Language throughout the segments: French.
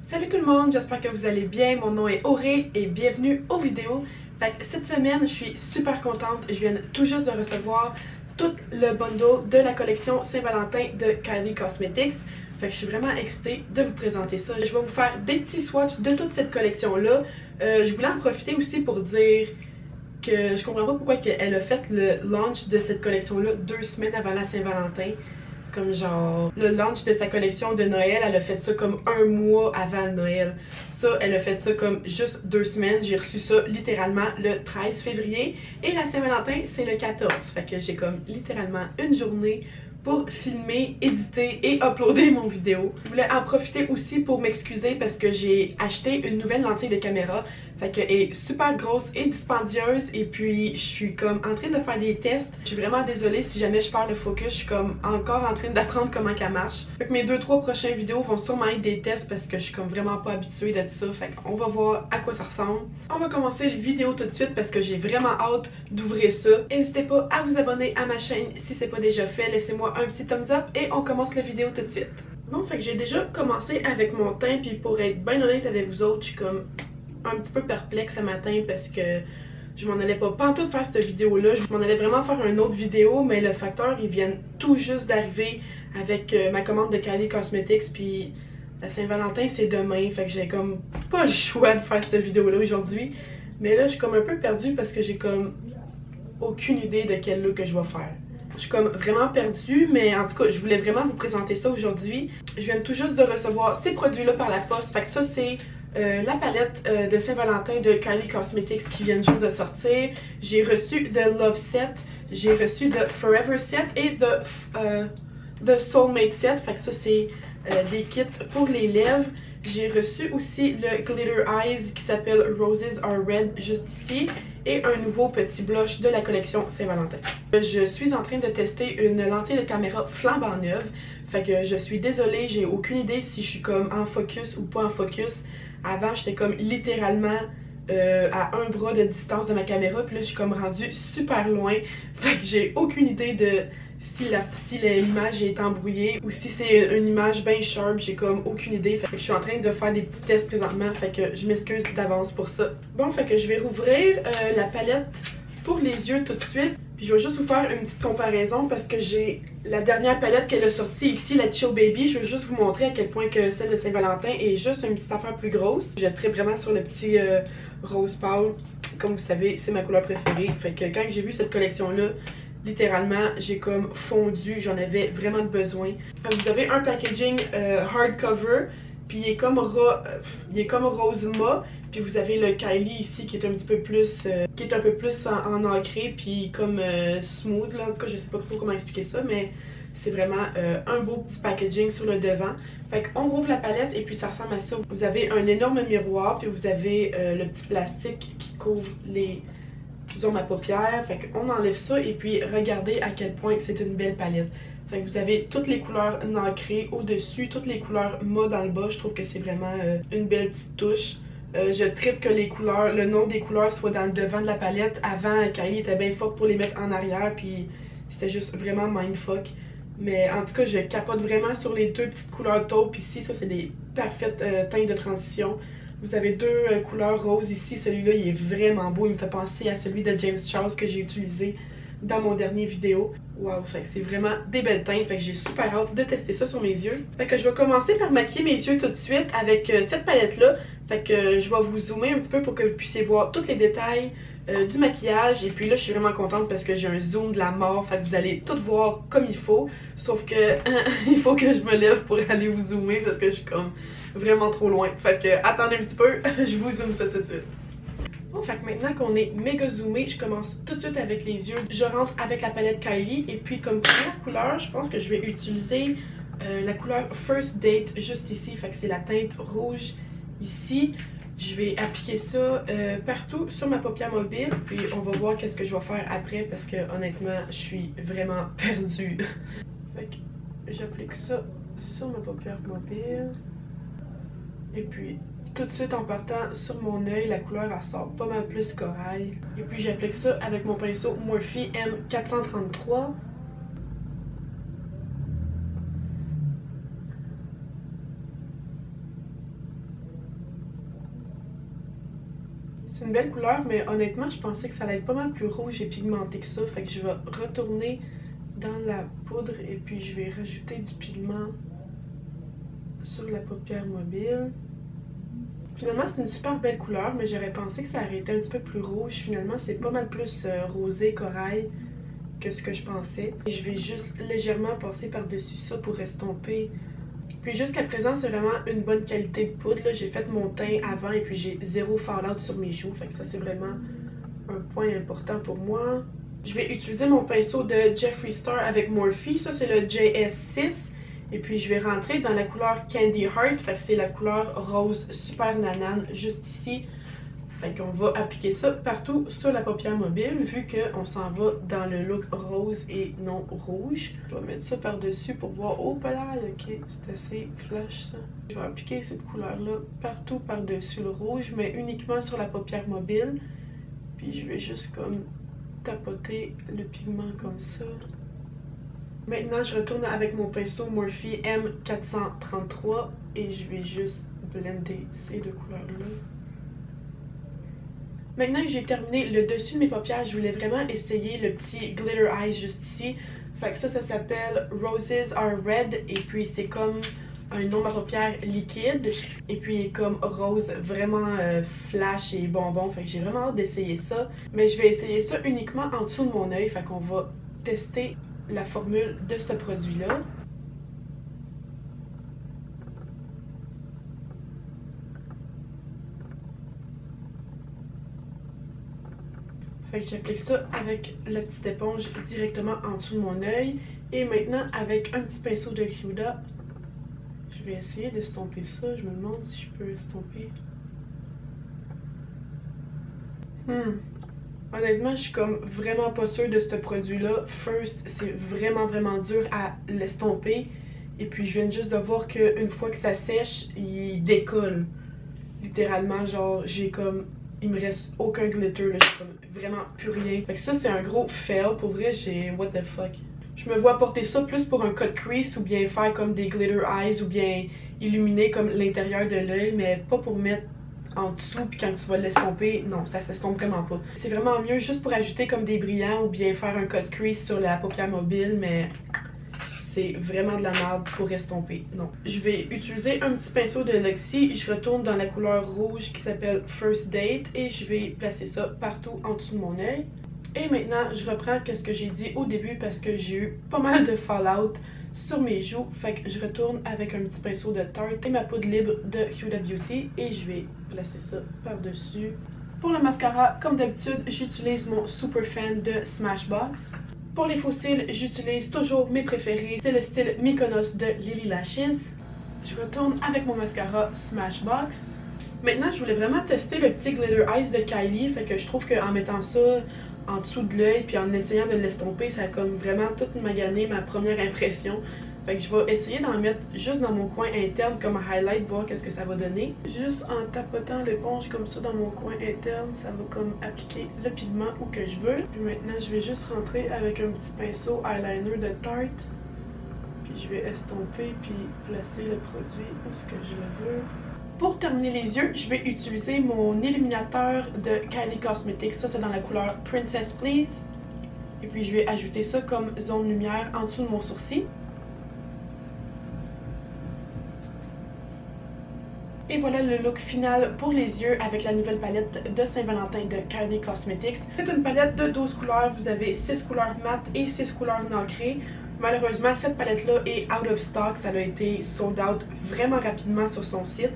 Salut tout le monde, j'espère que vous allez bien. Mon nom est Auré et bienvenue aux vidéos. Fait que cette semaine, je suis super contente. Je viens tout juste de recevoir tout le bundle de la collection Saint-Valentin de Kylie Cosmetics. Fait que je suis vraiment excitée de vous présenter ça. Je vais vous faire des petits swatchs de toute cette collection-là. Je voulais en profiter aussi pour dire que je comprends pas pourquoi elle a fait le launch de cette collection-là 2 semaines avant la Saint-Valentin. Comme genre, le launch de sa collection de Noël, elle a fait ça comme 1 mois avant Noël. Ça, elle a fait ça comme juste 2 semaines. J'ai reçu ça littéralement le 13 février. Et la Saint-Valentin, c'est le 14. Fait que j'ai comme littéralement une journée pour filmer, éditer et uploader mon vidéo. Je voulais en profiter aussi pour m'excuser parce que j'ai acheté une nouvelle lentille de caméra. Fait qu'elle est super grosse et dispendieuse et puis je suis comme en train de faire des tests. Je suis vraiment désolée si jamais je perds le focus, je suis comme encore en train d'apprendre comment qu'elle marche. Fait que mes 2-3 prochaines vidéos vont sûrement être des tests parce que je suis comme vraiment pas habituée de ça. Fait qu'on va voir à quoi ça ressemble. On va commencer la vidéo tout de suite parce que j'ai vraiment hâte d'ouvrir ça. N'hésitez pas à vous abonner à ma chaîne si c'est pas déjà fait. Laissez-moi un petit thumbs up et on commence la vidéo tout de suite. Bon, fait que j'ai déjà commencé avec mon teint puis pour être bien honnête avec vous autres, je suis comme un petit peu perplexe ce matin parce que je m'en allais pas pantoute faire cette vidéo là, je m'en allais vraiment faire une autre vidéo mais le facteur ils viennent tout juste d'arriver avec ma commande de Kylie Cosmetics puis la Saint-Valentin c'est demain, fait que j'ai comme pas le choix de faire cette vidéo là aujourd'hui, mais là je suis comme un peu perdue parce que j'ai comme aucune idée de quel look que je vais faire. Je suis comme vraiment perdue, mais en tout cas, je voulais vraiment vous présenter ça aujourd'hui. Je viens tout juste de recevoir ces produits-là par la poste. Fait que ça, c'est la palette de Saint-Valentin de Kylie Cosmetics qui vient juste de sortir. J'ai reçu The Love Set, j'ai reçu The Forever Set et The Soulmate Set. Fait que ça, c'est des kits pour les lèvres. J'ai reçu aussi le Glitter Eyes qui s'appelle Roses Are Red juste ici. Et un nouveau petit blush de la collection Saint-Valentin. Je suis en train de tester une lentille de caméra flambant neuve. Fait que je suis désolée, j'ai aucune idée si je suis comme en focus ou pas en focus. Avant, j'étais comme littéralement à un bras de distance de ma caméra. Puis là, je suis comme rendue super loin. Fait que j'ai aucune idée de si l'image est embrouillée ou si c'est une image bien sharp, j'ai comme aucune idée. Fait que je suis en train de faire des petits tests présentement, fait que je m'excuse d'avance pour ça. Bon, fait que je vais rouvrir la palette pour les yeux tout de suite. Puis je vais juste vous faire une petite comparaison parce que j'ai la dernière palette qu'elle a sortie ici, la Chill Baby. Je veux juste vous montrer à quel point que celle de Saint-Valentin est juste une petite affaire plus grosse. Je tripe vraiment sur le petit rose pâle. Comme vous savez, c'est ma couleur préférée. Fait que quand j'ai vu cette collection-là, littéralement, j'ai comme fondu, j'en avais vraiment besoin. Vous avez un packaging hardcover, puis il est comme rose mat, puis vous avez le Kylie ici qui est un petit peu plus, en ancré, puis comme smooth là. En tout cas, je sais pas trop comment expliquer ça, mais c'est vraiment un beau petit packaging sur le devant. Fait qu'on rouvre la palette et puis ça ressemble à ça. Vous avez un énorme miroir, puis vous avez le petit plastique qui couvre ma paupière. Fait qu'on enlève ça et puis regardez à quel point c'est une belle palette. Fait que vous avez toutes les couleurs nacrées au-dessus, toutes les couleurs mat dans le bas. Je trouve que c'est vraiment une belle petite touche. Je tripe que les couleurs, le nom des couleurs soit dans le devant de la palette. Avant, Kylie était bien forte pour les mettre en arrière, puis c'était juste vraiment mindfuck. Mais en tout cas, je capote vraiment sur les deux petites couleurs taupe ici. Ça, c'est des parfaites teintes de transition. Vous avez deux couleurs roses ici. Celui-là, il est vraiment beau. Il me fait penser à celui de James Charles que j'ai utilisé dans mon dernier vidéo. Waouh, c'est vraiment des belles teintes. Fait que j'ai super hâte de tester ça sur mes yeux. Fait que je vais commencer par maquiller mes yeux tout de suite avec cette palette-là. Fait que je vais vous zoomer un petit peu pour que vous puissiez voir tous les détails du maquillage. Et puis là, je suis vraiment contente parce que j'ai un zoom de la mort. Fait que vous allez tout voir comme il faut. Sauf que il faut que je me lève pour aller vous zoomer parce que je suis comme vraiment trop loin. Fait que attendez un petit peu, je vous zoome ça tout de suite. Bon, fait que maintenant qu'on est méga zoomé, je commence tout de suite avec les yeux. Je rentre avec la palette Kylie et puis comme première couleur, je pense que je vais utiliser la couleur First Date juste ici. Fait que c'est la teinte rouge ici. Je vais appliquer ça partout sur ma paupière mobile. Puis on va voir qu'est-ce que je vais faire après parce que honnêtement, je suis vraiment perdue. Fait que j'applique ça sur ma paupière mobile. Et puis tout de suite en partant sur mon œil, la couleur elle sort pas mal plus corail. Et puis j'applique ça avec mon pinceau Morphe M433. C'est une belle couleur, mais honnêtement, je pensais que ça allait être pas mal plus rouge et pigmenté que ça. Fait que je vais retourner dans la poudre et puis je vais rajouter du pigment sur la paupière mobile. Finalement, c'est une super belle couleur, mais j'aurais pensé que ça aurait été un petit peu plus rouge. Finalement, c'est pas mal plus rosé corail que ce que je pensais. Je vais juste légèrement passer par-dessus ça pour estomper. Puis jusqu'à présent, c'est vraiment une bonne qualité de poudre. J'ai fait mon teint avant et puis j'ai zéro fallout sur mes joues. Fait que ça, c'est vraiment un point important pour moi. Je vais utiliser mon pinceau de Jeffree Star avec Morphe. Ça, c'est le JS6. Et puis, je vais rentrer dans la couleur Candy Heart. Fait que c'est la couleur rose super nanane juste ici. Fait qu'on va appliquer ça partout sur la paupière mobile vu qu'on s'en va dans le look rose et non rouge. Je vais mettre ça par-dessus pour voir. Oh, pas là, ok, c'est assez flash ça. Je vais appliquer cette couleur-là partout par-dessus le rouge, mais uniquement sur la paupière mobile. Puis je vais juste comme tapoter le pigment comme ça. Maintenant, je retourne avec mon pinceau Morphe M433 et je vais juste blender ces deux couleurs-là. Maintenant que j'ai terminé le dessus de mes paupières, je voulais vraiment essayer le petit Glitter Eyes juste ici. Fait que ça s'appelle Roses Are Red et puis c'est comme un ombre à paupières liquide et puis il est comme rose vraiment flash et bonbon. Fait que j'ai vraiment hâte d'essayer ça. Mais je vais essayer ça uniquement en dessous de mon œil. Fait qu'on va tester la formule de ce produit-là. Fait que j'applique ça avec la petite éponge directement en dessous de mon œil. Et maintenant, avec un petit pinceau de Huda, je vais essayer d'estomper ça. Je me demande si je peux estomper. Honnêtement, je suis comme vraiment pas sûre de ce produit-là. First, c'est vraiment dur à l'estomper. Et puis, je viens juste de voir qu'une fois que ça sèche, il décolle. Littéralement, genre, j'ai comme... Il me reste aucun glitter, là, j'ai comme vraiment plus rien. Fait que ça, c'est un gros fail. Pour vrai, j'ai... What the fuck? Je me vois porter ça plus pour un cut crease ou bien faire comme des glitter eyes ou bien illuminer comme l'intérieur de l'œil, mais pas pour mettre en dessous puis quand tu vas l'estomper, non, ça s'estompe vraiment pas. C'est vraiment mieux juste pour ajouter comme des brillants ou bien faire un cut crease sur la paupière mobile, mais c'est vraiment de la merde pour estomper, non. Je vais utiliser un petit pinceau de Luxie, je retourne dans la couleur rouge qui s'appelle First Date et je vais placer ça partout en dessous de mon œil. Et maintenant, je reprends ce que j'ai dit au début parce que j'ai eu pas mal de fallout sur mes joues. Fait que je retourne avec un petit pinceau de Tarte et ma poudre libre de Huda Beauty et je vais placer ça par-dessus. Pour le mascara, comme d'habitude, j'utilise mon Super Fan de Smashbox. Pour les faux cils, j'utilise toujours mes préférés. C'est le style Mykonos de Lily Lashes. Je retourne avec mon mascara Smashbox. Maintenant, je voulais vraiment tester le petit Glitter Eyes de Kylie. Fait que je trouve qu'en mettant ça en dessous de l'œil puis en essayant de l'estomper, ça a comme vraiment tout magané ma première impression. Fait que je vais essayer d'en mettre juste dans mon coin interne comme highlight, voir qu'est-ce que ça va donner. Juste en tapotant l'éponge comme ça dans mon coin interne, ça va comme appliquer le pigment où que je veux. Puis maintenant, je vais juste rentrer avec un petit pinceau eyeliner de Tarte. Puis je vais estomper puis placer le produit où ce que je le veux. Pour terminer les yeux, je vais utiliser mon illuminateur de Kylie Cosmetics. Ça, c'est dans la couleur Princess Please. Et puis, je vais ajouter ça comme zone lumière en dessous de mon sourcil. Et voilà le look final pour les yeux avec la nouvelle palette de Saint-Valentin de Kylie Cosmetics. C'est une palette de 12 couleurs. Vous avez 6 couleurs mat et 6 couleurs nacrées. Malheureusement, cette palette-là est out of stock. Ça a été sold out vraiment rapidement sur son site,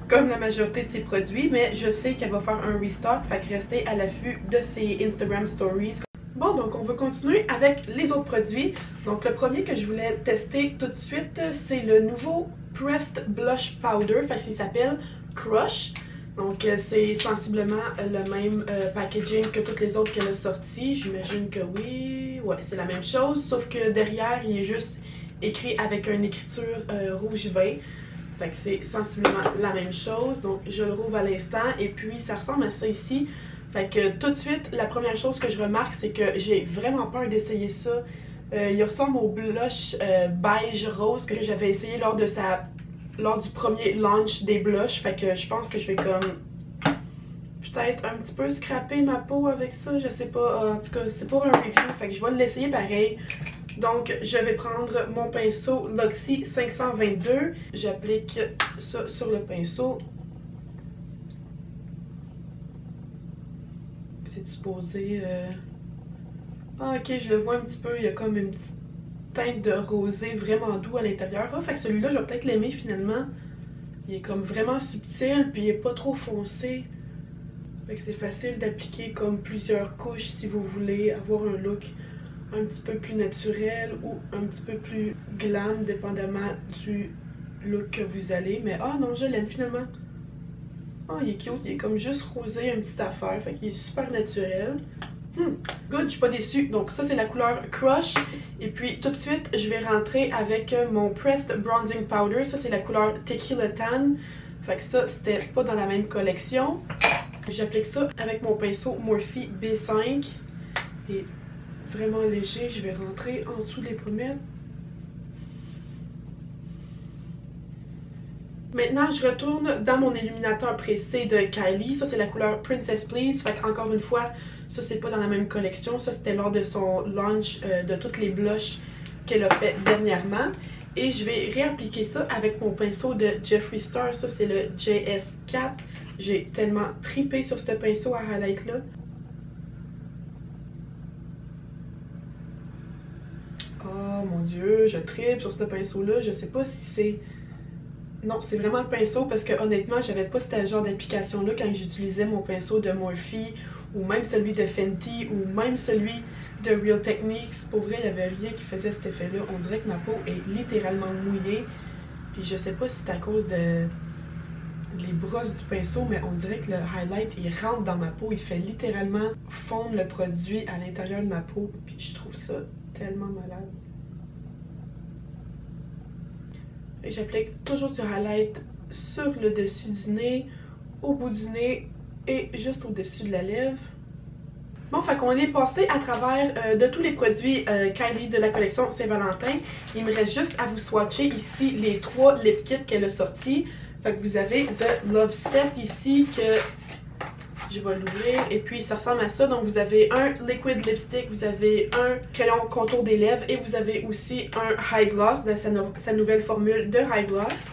comme la majorité de ses produits, mais je sais qu'elle va faire un restock, fait que restez à l'affût de ses Instagram Stories. Bon, donc on va continuer avec les autres produits. Donc le premier que je voulais tester tout de suite, c'est le nouveau Pressed Blush Powder, fait qu'il s'appelle Crush. Donc c'est sensiblement le même packaging que toutes les autres qu'elle a sorties. J'imagine que oui, ouais, c'est la même chose, sauf que derrière, il est juste écrit avec une écriture rouge vin. Fait que c'est sensiblement la même chose. Donc je le rouvre à l'instant et puis ça ressemble à ça ici. Fait que tout de suite, la première chose que je remarque, c'est que j'ai vraiment peur d'essayer ça. Il ressemble au blush beige rose que j'avais essayé lors du premier launch des blushs. Fait que je pense que je vais comme peut-être un petit peu scraper ma peau avec ça, je sais pas. En tout cas, c'est pour un review, fait que je vais l'essayer pareil. Donc, je vais prendre mon pinceau Luxie 522. J'applique ça sur le pinceau. C'est supposé... Ah, ok, je le vois un petit peu. Il y a comme une petite teinte de rosé vraiment doux à l'intérieur. Ah, fait que celui-là, je vais peut-être l'aimer finalement. Il est comme vraiment subtil, puis il est pas trop foncé. Fait que c'est facile d'appliquer comme plusieurs couches si vous voulez avoir un look un petit peu plus naturel ou un petit peu plus glam, dépendamment du look que vous allez. Mais ah non, je l'aime finalement. Oh, il est cute, il est comme juste rosé, une petite affaire. Fait qu'il est super naturel. Good, je suis pas déçue. Donc ça, c'est la couleur Crush. Et puis tout de suite, je vais rentrer avec mon Pressed Bronzing Powder. Ça, c'est la couleur Tequila Tan. Fait que ça, c'était pas dans la même collection. J'applique ça avec mon pinceau Morphe B5. Et vraiment léger, je vais rentrer en dessous des pommettes. Maintenant, je retourne dans mon illuminateur pressé de Kylie. Ça, c'est la couleur Princess Please. Fait qu'encore une fois, ça, c'est pas dans la même collection. Ça, c'était lors de son launch de toutes les blushs qu'elle a fait dernièrement. Et je vais réappliquer ça avec mon pinceau de Jeffree Star. Ça, c'est le JS4. J'ai tellement tripé sur ce pinceau à highlight-là. Oh mon dieu, je tripe sur ce pinceau-là. Je sais pas si c'est... Non, c'est vraiment le pinceau parce que honnêtement, j'avais pas ce genre d'application-là quand j'utilisais mon pinceau de Morphe ou même celui de Fenty ou même celui de Real Techniques. Pour vrai, il n'y avait rien qui faisait cet effet-là. On dirait que ma peau est littéralement mouillée. Puis je sais pas si c'est à cause de les brosses du pinceau, mais on dirait que le highlight, il rentre dans ma peau. Il fait littéralement fondre le produit à l'intérieur de ma peau. Puis je trouve ça tellement malade. J'applique toujours du highlight sur le dessus du nez, au bout du nez et juste au-dessus de la lèvre. Bon, fait qu'on est passé à travers de tous les produits Kylie de la collection Saint-Valentin. Il me reste juste à vous swatcher ici les 3 lip kits qu'elle a sortis. Fait que vous avez The Love Set ici que je vais l'ouvrir et puis ça ressemble à ça. Donc vous avez un liquid lipstick, vous avez un crayon contour des lèvres et vous avez aussi un high gloss dans sa nouvelle formule de high gloss.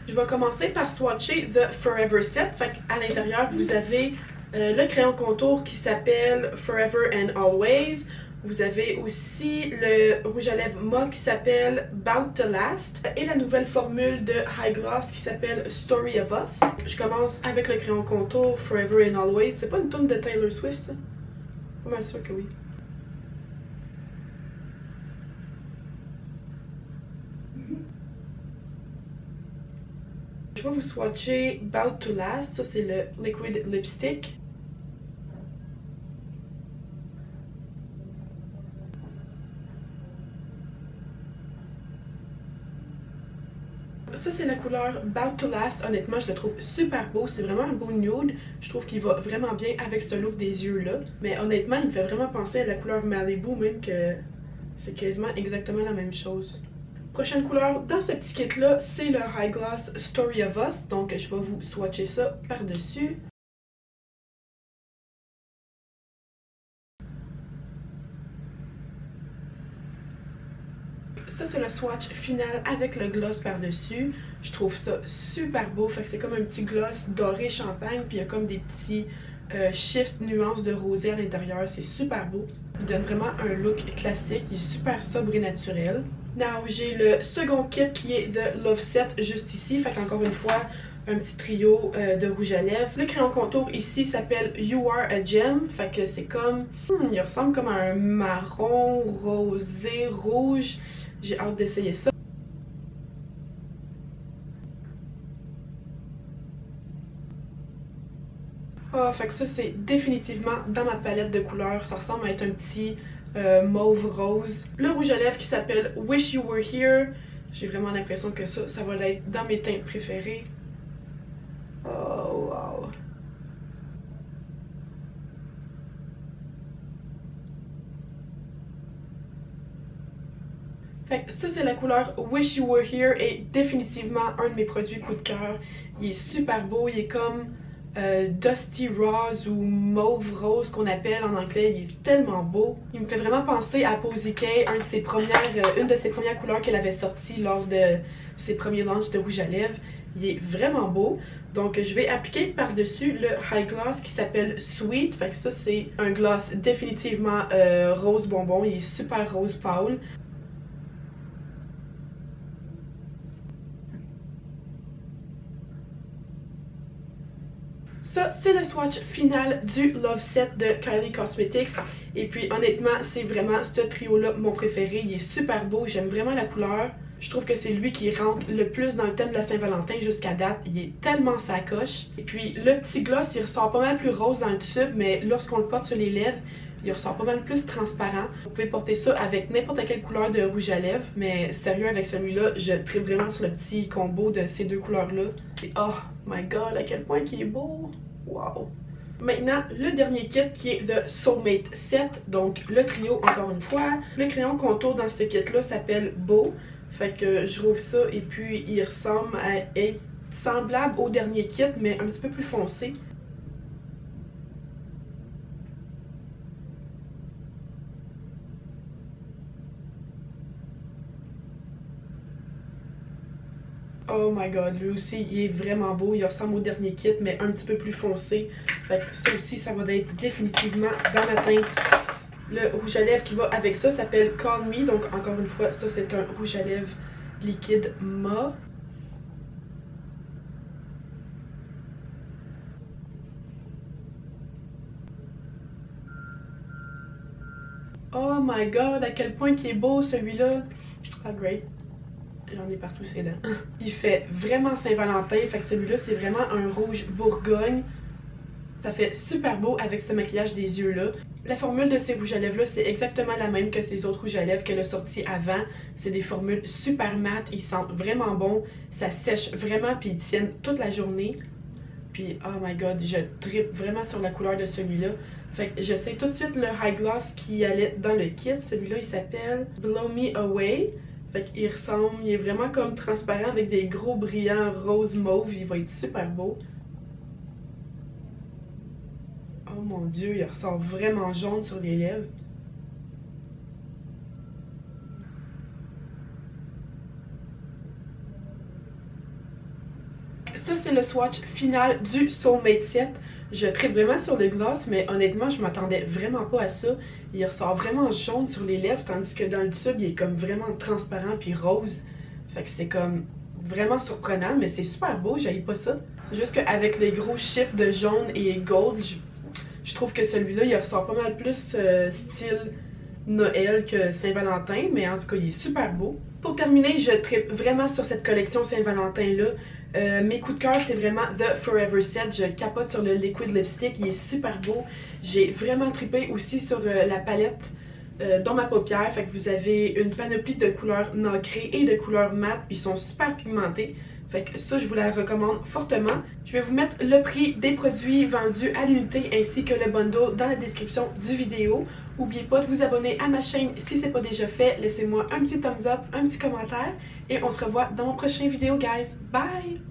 Je vais commencer par swatcher The Forever Set. Fait qu'à l'intérieur vous avez le crayon contour qui s'appelle Forever and Always. Vous avez aussi le rouge à lèvres mauve qui s'appelle Bout to Last et la nouvelle formule de High Gloss qui s'appelle Story of Us. Je commence avec le crayon contour Forever and Always. C'est pas une tune de Taylor Swift ça? Pas mal sûr que oui. Je vais vous swatcher Bout to Last. Ça c'est le liquid lipstick. Ça, c'est la couleur Bout to Last. Honnêtement, je le trouve super beau. C'est vraiment un beau nude. Je trouve qu'il va vraiment bien avec ce look des yeux-là. Mais honnêtement, il me fait vraiment penser à la couleur Malibu, même que c'est quasiment exactement la même chose. Prochaine couleur dans ce petit kit-là, c'est le High Gloss Story of Us. Donc, je vais vous swatcher ça par-dessus. Ça, c'est le swatch final avec le gloss par-dessus. Je trouve ça super beau. Fait que c'est comme un petit gloss doré champagne. Puis il y a comme des petits shifts, nuances de rosé à l'intérieur. C'est super beau. Il donne vraiment un look classique. Il est super sobre et naturel. Now, j'ai le second kit qui est de Love Set juste ici. Fait qu'encore une fois, un petit trio de rouge à lèvres. Le crayon contour ici s'appelle You Are a Gem. Fait que c'est comme... il ressemble comme à un marron, rosé, rouge. J'ai hâte d'essayer ça. Ah, fait que ça c'est définitivement dans ma palette de couleurs. Ça ressemble à être un petit mauve rose. Le rouge à lèvres qui s'appelle Wish You Were Here. J'ai vraiment l'impression que ça va être dans mes teintes préférées. Oh wow. Fait que ça c'est la couleur Wish You Were Here et définitivement un de mes produits coup de cœur. Il est super beau, il est comme Dusty Rose ou Mauve Rose qu'on appelle en anglais. Il est tellement beau. Il me fait vraiment penser à Posy Kay, une de ses premières couleurs qu'elle avait sorties lors de ses premiers launchs de rouge à lèvres. Il est vraiment beau. Donc je vais appliquer par-dessus le High Gloss qui s'appelle Sweet. Fait que ça c'est un gloss définitivement rose bonbon. Il est super rose pâle. Ça, c'est le swatch final du Love Set de Kylie Cosmetics. Et puis honnêtement, c'est vraiment ce trio-là mon préféré. Il est super beau, j'aime vraiment la couleur. Je trouve que c'est lui qui rentre le plus dans le thème de la Saint-Valentin jusqu'à date. Il est tellement sacoche. Et puis le petit gloss, il ressort pas mal plus rose dans le tube, mais lorsqu'on le porte sur les lèvres, il ressort pas mal plus transparent. Vous pouvez porter ça avec n'importe quelle couleur de rouge à lèvres, mais sérieux, avec celui-là, je tripe vraiment sur le petit combo de ces deux couleurs-là. Et oh my god, à quel point il est beau! Wow! Maintenant, le dernier kit qui est The Soulmate Set, donc le trio encore une fois. Le crayon contour dans ce kit-là s'appelle Beau. Fait que je rouvre ça et puis il ressemble à être semblable au dernier kit, mais un petit peu plus foncé. Oh my god, lui aussi, il est vraiment beau. Il ressemble au dernier kit, mais un petit peu plus foncé. Fait que ça aussi, ça va être définitivement dans ma teinte. Le rouge à lèvres qui va avec ça s'appelle Call Me. Donc, encore une fois, ça, c'est un rouge à lèvres liquide mat. Oh my god, à quel point il est beau celui-là. Ah, great. J'en ai partout ses dents. Il fait vraiment Saint-Valentin, fait que celui-là c'est vraiment un rouge Bourgogne. Ça fait super beau avec ce maquillage des yeux là. La formule de ces rouges à lèvres là c'est exactement la même que ces autres rouges à lèvres qu'elle a sortis avant. C'est des formules super mat, ils sentent vraiment bon, ça sèche vraiment puis ils tiennent toute la journée. Puis oh my god, je trippe vraiment sur la couleur de celui-là. Fait que j'essaie tout de suite le High Gloss qui allait dans le kit. Celui-là il s'appelle Blow Me Away. Fait qu'il ressemble, il est vraiment comme transparent avec des gros brillants rose mauve, il va être super beau. Oh mon dieu, il ressort vraiment jaune sur les lèvres. Ça c'est le swatch final du Soulmate Set. Je tripe vraiment sur le gloss, mais honnêtement, je m'attendais vraiment pas à ça. Il ressort vraiment jaune sur les lèvres, tandis que dans le tube, il est comme vraiment transparent puis rose. Fait que c'est comme vraiment surprenant, mais c'est super beau, j'haïs pas ça. C'est juste qu'avec les gros chiffres de jaune et gold, je trouve que celui-là, il ressort pas mal plus style Noël que Saint-Valentin, mais en tout cas, il est super beau. Pour terminer, je tripe vraiment sur cette collection Saint-Valentin-là. Mes coups de cœur, c'est vraiment The Forever Set. Je capote sur le liquid lipstick, il est super beau. J'ai vraiment trippé aussi sur la palette dans ma paupière. Fait que vous avez une panoplie de couleurs nacrées et de couleurs mat, puis ils sont super pigmentés. Fait que ça, je vous la recommande fortement. Je vais vous mettre le prix des produits vendus à l'unité ainsi que le bundle dans la description du vidéo. N'oubliez pas de vous abonner à ma chaîne si ce n'est pas déjà fait. Laissez-moi un petit thumbs up, un petit commentaire et on se revoit dans mon prochain vidéo, guys. Bye!